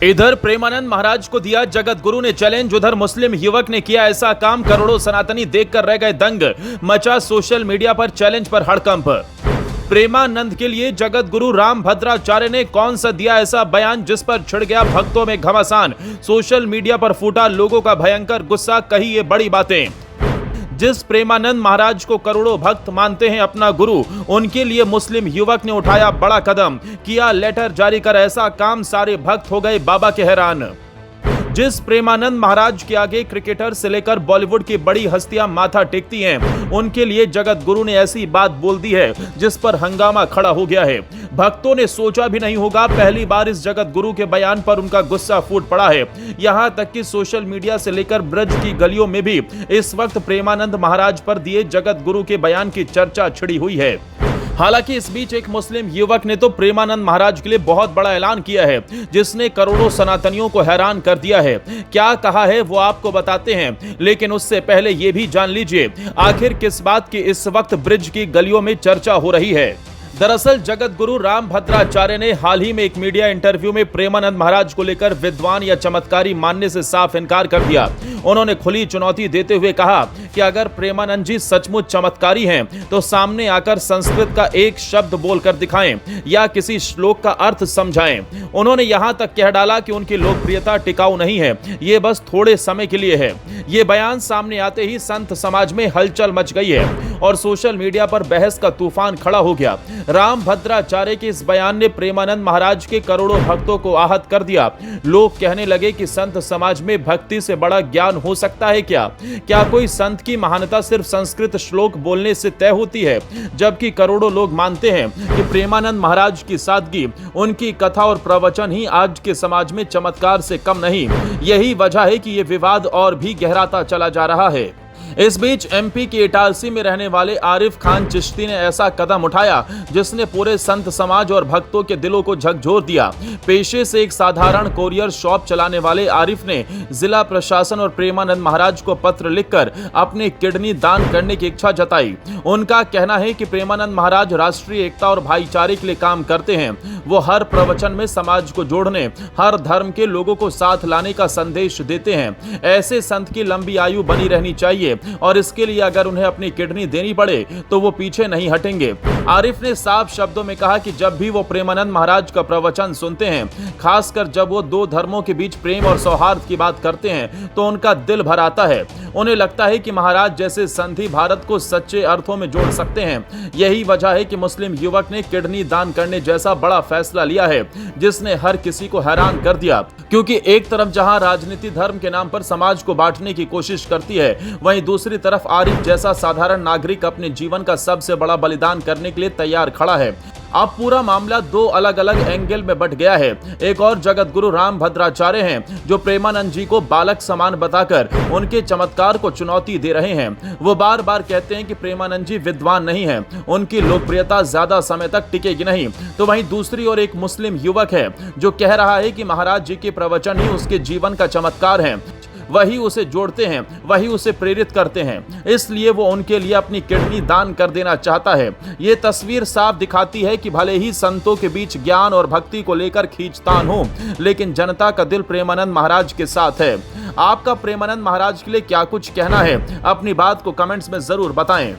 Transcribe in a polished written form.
इधर प्रेमानंद महाराज को दिया जगत गुरु ने चैलेंज, उधर मुस्लिम युवक ने किया ऐसा काम, करोड़ों सनातनी देखकर रह गए दंग, मचा सोशल मीडिया पर चैलेंज पर हड़कंप। प्रेमानंद के लिए जगत गुरु रामभद्राचार्य ने कौन सा दिया ऐसा बयान जिस पर छिड़ गया भक्तों में घमासान। सोशल मीडिया पर फूटा लोगों का भयंकर गुस्सा, कही ये बड़ी बातें। जिस प्रेमानंद महाराज को करोड़ों भक्त मानते हैं अपना गुरु, उनके लिए मुस्लिम युवक ने उठाया बड़ा कदम, किया लेटर जारी कर ऐसा काम, सारे भक्त हो गए बाबा के हैरान। जिस प्रेमानंद महाराज के आगे क्रिकेटर से लेकर बॉलीवुड की बड़ी हस्तियां माथा टेकती हैं, उनके लिए जगत गुरु ने ऐसी बात बोल दी है जिस पर हंगामा खड़ा हो गया है। भक्तों ने सोचा भी नहीं होगा, पहली बार इस जगत गुरु के बयान पर उनका गुस्सा फूट पड़ा है। यहां तक कि सोशल मीडिया से लेकर ब्रज की गलियों में भी इस वक्त प्रेमानंद महाराज पर दिए जगत गुरु के बयान की चर्चा छिड़ी हुई है। हालांकि इस बीच एक मुस्लिम युवक ने तो प्रेमानंद महाराज के लिए बहुत बड़ा ऐलान किया है, जिसने करोड़ों सनातनियों को हैरान कर दिया है। क्या कहा है वो आपको बताते हैं, लेकिन उससे पहले ये भी जान लीजिए आखिर किस बात की इस वक्त ब्रिज की गलियों में चर्चा हो रही है। दरअसल जगत गुरु रामभद्राचार्य ने हाल ही में एक मीडिया इंटरव्यू में प्रेमानंद महाराज को लेकर विद्वान या चमत्कारी मानने से साफ इनकार कर दिया। उन्होंने खुली चुनौती देते हुए कहा कि अगर प्रेमानंद जी सचमुच चमत्कारी हैं तो सामने आकर संस्कृत का एक शब्द बोलकर दिखाएं या किसी श्लोक का अर्थ समझाएं। उन्होंने यहां तक कह डाला कि उनकी लोकप्रियता टिकाऊ नहीं है, ये बस थोड़े समय के लिए है। ये बयान सामने आते ही संत समाज में हलचल मच गई है और सोशल मीडिया पर बहस का तूफान खड़ा हो गया। रामभद्राचार्य के इस बयान ने प्रेमानंद महाराज के करोड़ों भक्तों को आहत कर दिया। लोग कहने लगे कि संत समाज में भक्ति से बड़ा ज्ञान हो सकता है क्या? क्या कोई संत की महानता सिर्फ संस्कृत श्लोक बोलने से तय होती है? जबकि करोड़ों लोग मानते हैं कि प्रेमानंद महाराज की सादगी, उनकी कथा और प्रवचन ही आज के समाज में चमत्कार से कम नहीं। यही वजह है कि यह विवाद और भी गहराता चला जा रहा है। इस बीच एमपी के इटारसी में रहने वाले आरिफ खान चिश्ती ने ऐसा कदम उठाया जिसने पूरे संत समाज और भक्तों के दिलों को झकझोर दिया। पेशे से एक साधारण कोरियर शॉप चलाने वाले आरिफ ने जिला प्रशासन और प्रेमानंद महाराज को पत्र लिखकर अपनी किडनी दान करने की इच्छा जताई। उनका कहना है कि प्रेमानंद महाराज राष्ट्रीय एकता और भाईचारे के लिए काम करते हैं। वो हर प्रवचन में समाज को जोड़ने, हर धर्म के लोगों को साथ लाने का संदेश देते हैं। ऐसे संत की लंबी आयु बनी रहनी चाहिए और इसके लिए अगर उन्हें अपनी किडनी देनी पड़े तो वो पीछे नहीं हटेंगे। आरिफ ने साफ शब्दों में कहा कि जब भी वो प्रेमानंद महाराज का प्रवचन सुनते हैं, खासकर जब वो दो धर्मों के बीच प्रेम और सौहार्द की बात करते हैं, तो उनका दिल भर आता है। उन्हें लगता है कि महाराज जैसे संत ही भारत को सच्चे अर्थों में जोड़ सकते हैं। यही वजह है कि मुस्लिम युवक ने किडनी दान करने जैसा बड़ा फैसला लिया है, जिसने हर किसी को हैरान कर दिया। क्योंकि एक तरफ जहां राजनीति धर्म के नाम पर समाज को बांटने की कोशिश करती है, वहीं दूसरी तरफ आरिफ जैसा साधारण नागरिक अपने जीवन का सबसे बड़ा बलिदान करने के लिए तैयार खड़ा है। अब पूरा मामला दो अलग अलग एंगल में बट गया है। एक और जगत गुरु रामभद्राचार्य हैं जो प्रेमानंद जी को बालक समान बताकर उनके चमत्कार को चुनौती दे रहे हैं। वो बार बार कहते हैं कि प्रेमानंद जी विद्वान नहीं हैं, उनकी लोकप्रियता ज्यादा समय तक टिकेगी नहीं। तो वहीं दूसरी ओर एक मुस्लिम युवक है जो कह रहा है कि महाराज जी के प्रवचन ही उसके जीवन का चमत्कार है, वही उसे जोड़ते हैं, वही उसे प्रेरित करते हैं, इसलिए वो उनके लिए अपनी किडनी दान कर देना चाहता है। ये तस्वीर साफ दिखाती है कि भले ही संतों के बीच ज्ञान और भक्ति को लेकर खींचतान हो, लेकिन जनता का दिल प्रेमानंद महाराज के साथ है। आपका प्रेमानंद महाराज के लिए क्या कुछ कहना है? अपनी बात को कमेंट्स में जरूर बताएं।